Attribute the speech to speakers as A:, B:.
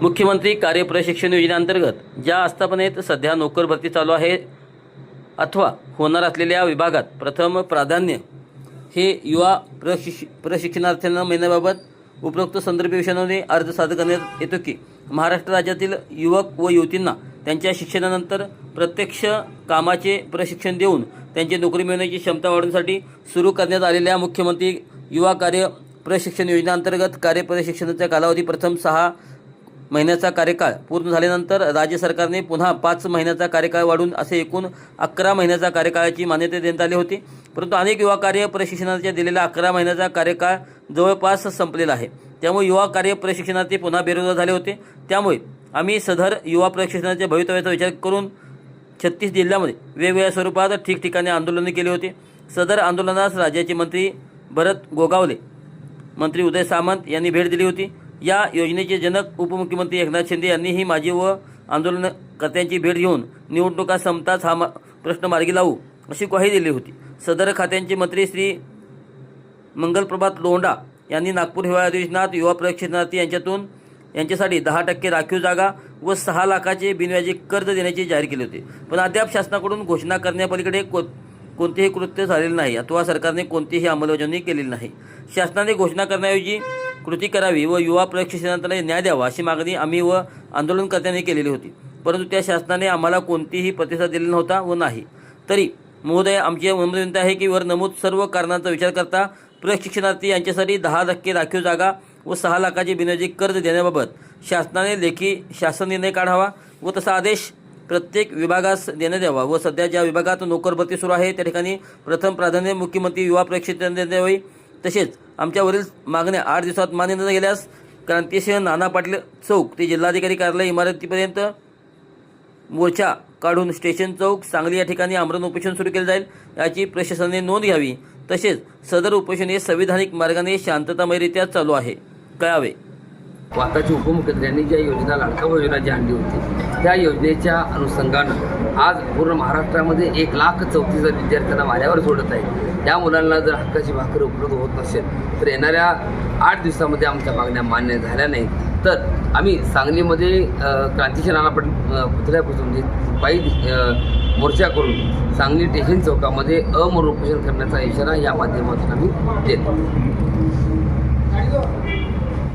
A: मुख्यमंत्री कार्य प्रशिक्षण योजनेअंतर्गत ज्या आस्थापनेत सध्या नोकर भरती चालू आहे अथवा होणार असलेल्या विभागात प्रथम प्राधान्य हे युवा प्रशिक्षणार्थींना मिळण्याबाबत उपरोक्त संदर्भ विषयाने अर्ज सादर करण्यात येतो की महाराष्ट्र राज्यातील युवक व युवतींना त्यांच्या शिक्षणानंतर प्रत्यक्ष कामाचे प्रशिक्षण देऊन त्यांची नोकरी मिळवण्याची क्षमता वाढवण्यासाठी सुरू करण्यात आलेल्या मुख्यमंत्री युवा कार्य प्रशिक्षण योजनेअंतर्गत कार्य प्रशिक्षणाचा कालावधी प्रथम 6 महिन्याचा कार्यकाळ पूर्ण झाल्यानंतर राज्य सरकारने पुन्हा 5 महिन्याचा कार्यकाळ वाढवून असे एकूण 11 महिन्याचा कार्यकाळाची मान्यता देण्यात आली होती। परंतु अनेक युवा कार्य प्रशिक्षणाच्या दिलेला 11 महिन्याचा कार्यकाळ जवळपास संपलेला आहे। त्यामुळे युवा कार्य प्रशिक्षणार्थी पुन्हा बेरोजगार झाले होते। त्यामुळे आम्ही सदर युवा प्रशिक्षणाच्या भवितव्याचा विचार करून 36 जिल्ह्यांमध्ये वेगवेगळ्या स्वरूपात ठिकठिकाणी आंदोलने केली होती। सदर आंदोलनास राज्याचे मंत्री भरत गोगावले, मंत्री उदय सामंत यांनी भेट दिली होती। या योजनेचे जनक उपमुख्यमंत्री एकनाथ शिंदे यांनीही माझी व आंदोलनकर्त्यांची भेट घेऊन निवडणुका संपताच हा प्रश्न मार्गी लावू अशी ग्वाही दिली होती। सदर खात्यांचे मंत्री श्री मंगलप्रभात लोंढा यांनी नागपूर हिवाळी अधिवेशनात युवा प्रशिक्षणार्थी यांच्यासाठी 10% राखीव जागा व 6 लाखाचे बिनव्याजी कर्ज देण्याचे जाहीर केले होते। पण अद्याप शासनाकडून घोषणा करण्यापलीकडे कोणतेही कृत्य झालेले नाही अथवा सरकारने कोणतीही अंमलबजावणी केलेली नाही। शासनाने घोषणा करण्याऐवजी कृती करावी व युवा प्रशिक्षणार्थींना न्याय द्यावा अशी मागणी आम्ही व आंदोलनकर्त्यांनी केलेली होती। परंतु त्या शासनाने आम्हाला कोणतीही प्रतिसाद दिलेला नव्हता व नाही। तरी महोदय, आमची विनंती आहे की वर नमूद सर्व कारणांचा विचार करता प्रशिक्षणार्थी यांच्यासाठी 10% राखीव जागा व 6 लाखाचे बिनव्याजी कर्ज देण्याबाबत शासनाने लेखी शासन निर्णय काढावा व तसा आदेश प्रत्येक विभागास देण्यात यावा व सध्या ज्या विभागात नोकर भरती सुरू आहे त्या ठिकाणी प्रथम प्राधान्य मुख्यमंत्री युवा प्रशिक्षण देण्यात यावे। तसेच आमच्यावरील मागण्या 8 दिवसात मान्य न झाल्यास क्रांतिसिंह नाना पाटील चौक ते जिल्हाधिकारी कार्यालय इमारतीपर्यंत मोर्चा काढून स्टेशन चौक सांगली या ठिकाणी आमरण उपोषण सुरू केले जाईल याची प्रशासनाने नोंद घ्यावी। तसेच सदर उपोषण हे संविधानिक मार्गाने शांततामयरित्या चालू आहे कळावे।
B: आताच्या उपमुख्यमंत्र्यांनी ज्या योजना लाडका योजना जी आणली होती त्या योजनेच्या अनुषंगानं आज पूर्ण महाराष्ट्रामध्ये 1,34,000 विद्यार्थ्यांना वाऱ्यावर सोडत आहे। त्या मुलांना जर हक्काची भाकर उपलब्ध होत नसेल तर येणाऱ्या 8 दिवसामध्ये आमच्या मागण्या मान्य झाल्या नाहीत तर आम्ही सांगलीमध्ये क्रांतिसिंह नाना पाटील पुतळ्यापासून पायी मोर्चा करून सांगली स्टेशन चौकामध्ये अमरण उपोषण करण्याचा इशारा या माध्यमातून आम्ही देतो।